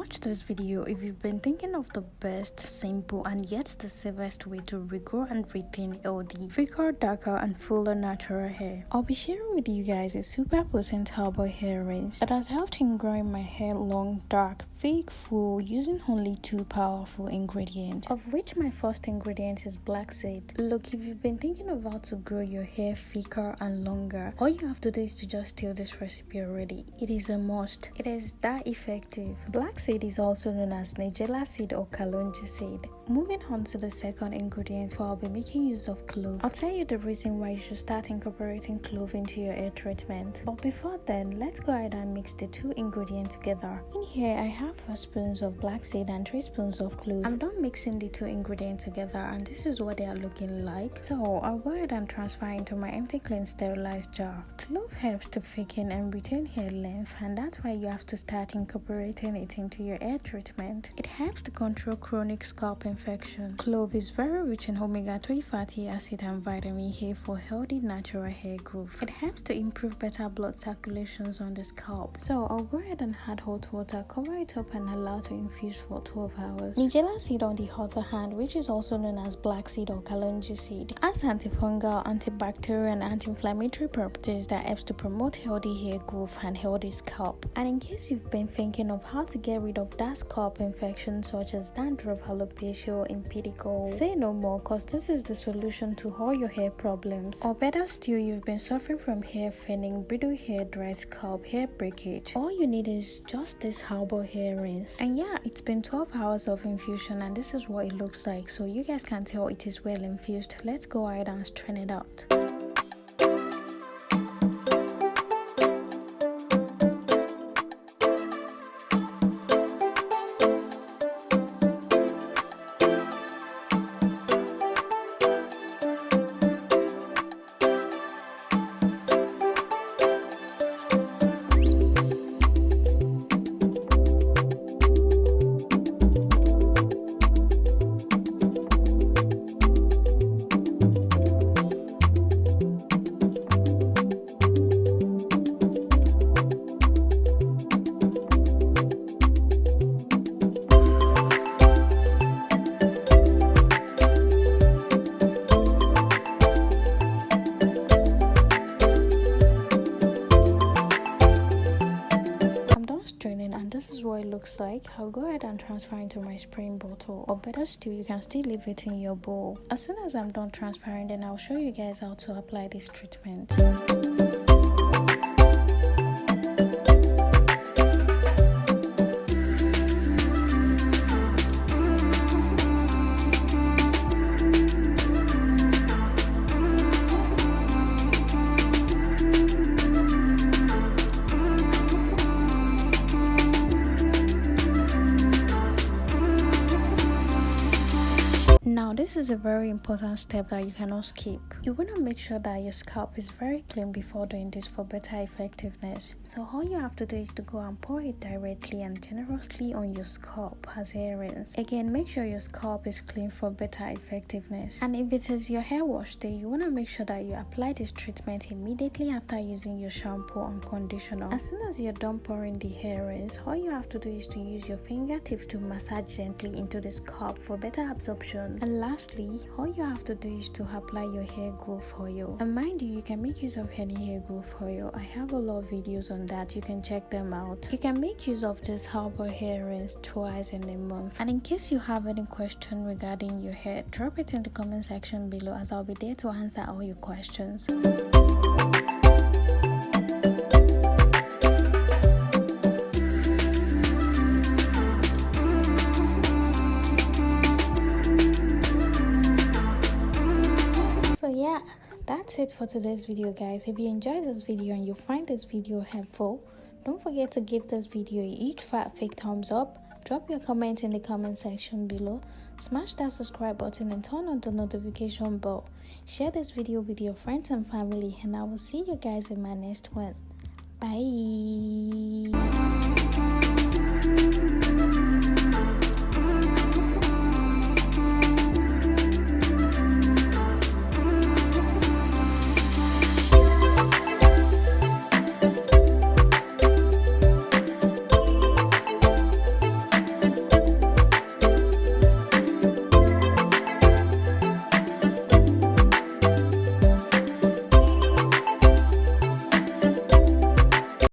watch this video if you've been thinking of the best, simple, and yet the safest way to regrow and retain healthy, thicker, darker, and fuller natural hair. I'll be sharing with you guys a super potent herbal hair rinse that has helped in growing my hair long, dark, thick, full, using only 2 powerful ingredients, of which my first ingredient is black seed. Look, if you've been thinking of how to grow your hair thicker and longer, all you have to do is to just steal this recipe already. It is a must. It is that effective. Black seed is also known as Nigella seed or Kalonji seed. Moving on to the second ingredient, where I'll be making use of clove. I'll tell you the reason why you should start incorporating clove into your hair treatment. But before then, let's go ahead and mix the 2 ingredients together. In here, I have 4 spoons of black seed and 3 spoons of clove. I'm done mixing the 2 ingredients together, and this is what they are looking like. So I'll go ahead and transfer into my empty, clean, sterilized jar. Clove helps to thicken and retain hair length, and that's why you have to start incorporating it into your hair treatment. It helps to control chronic scalp infection. Clove is very rich in omega-3 fatty acid and vitamin A for healthy natural hair growth. It helps to improve better blood circulations on the scalp. So I'll go ahead and add hot water, cover it up, and allow to infuse for 12 hours. Nigella seed, on the other hand, which is also known as black seed or Kalonji seed, has antifungal, antibacterial, and anti-inflammatory properties that helps to promote healthy hair growth and healthy scalp. And in case you've been thinking of how to get rid of that scalp infection such as dandruff, alopecia, impetigo, say no more, cause this is the solution to all your hair problems. Or better still, you've been suffering from hair thinning, brittle hair, dry scalp, hair breakage. All you need is just this herbal hair rinse. And yeah, it's been 12 hours of infusion, and this is what it looks like, so you guys can tell it is well infused. Let's go ahead and strain it out. And this is what it looks like. I'll go ahead and transfer into my spraying bottle, or better still, you can still leave it in your bowl. As soon as I'm done transferring, then I'll show you guys how to apply this treatment. Now, this is a very important step that you cannot skip. You want to make sure that your scalp is very clean before doing this for better effectiveness. So all you have to do is to go and pour it directly and generously on your scalp as hair rinse. Again, make sure your scalp is clean for better effectiveness. And if it is your hair wash day, you want to make sure that you apply this treatment immediately after using your shampoo and conditioner. As soon as you're done pouring the hair rinse, all you have to do is to use your fingertips to massage gently into the scalp for better absorption. And lastly, all you have to do is to apply your hair growth oil. And mind you can make use of any hair growth oil. I have a lot of videos on that, you can check them out. You can make use of this herbal hair rinse twice in a month. And in case you have any question regarding your hair, drop it in the comment section below, as I'll be there to answer all your questions. So yeah, that's it for today's video, guys. If you enjoyed this video and you find this video helpful, don't forget to give this video a huge fat fake thumbs up. Drop your comment in the comment section below. Smash that subscribe button and turn on the notification bell. Share this video with your friends and family, and I will see you guys in my next one. Bye.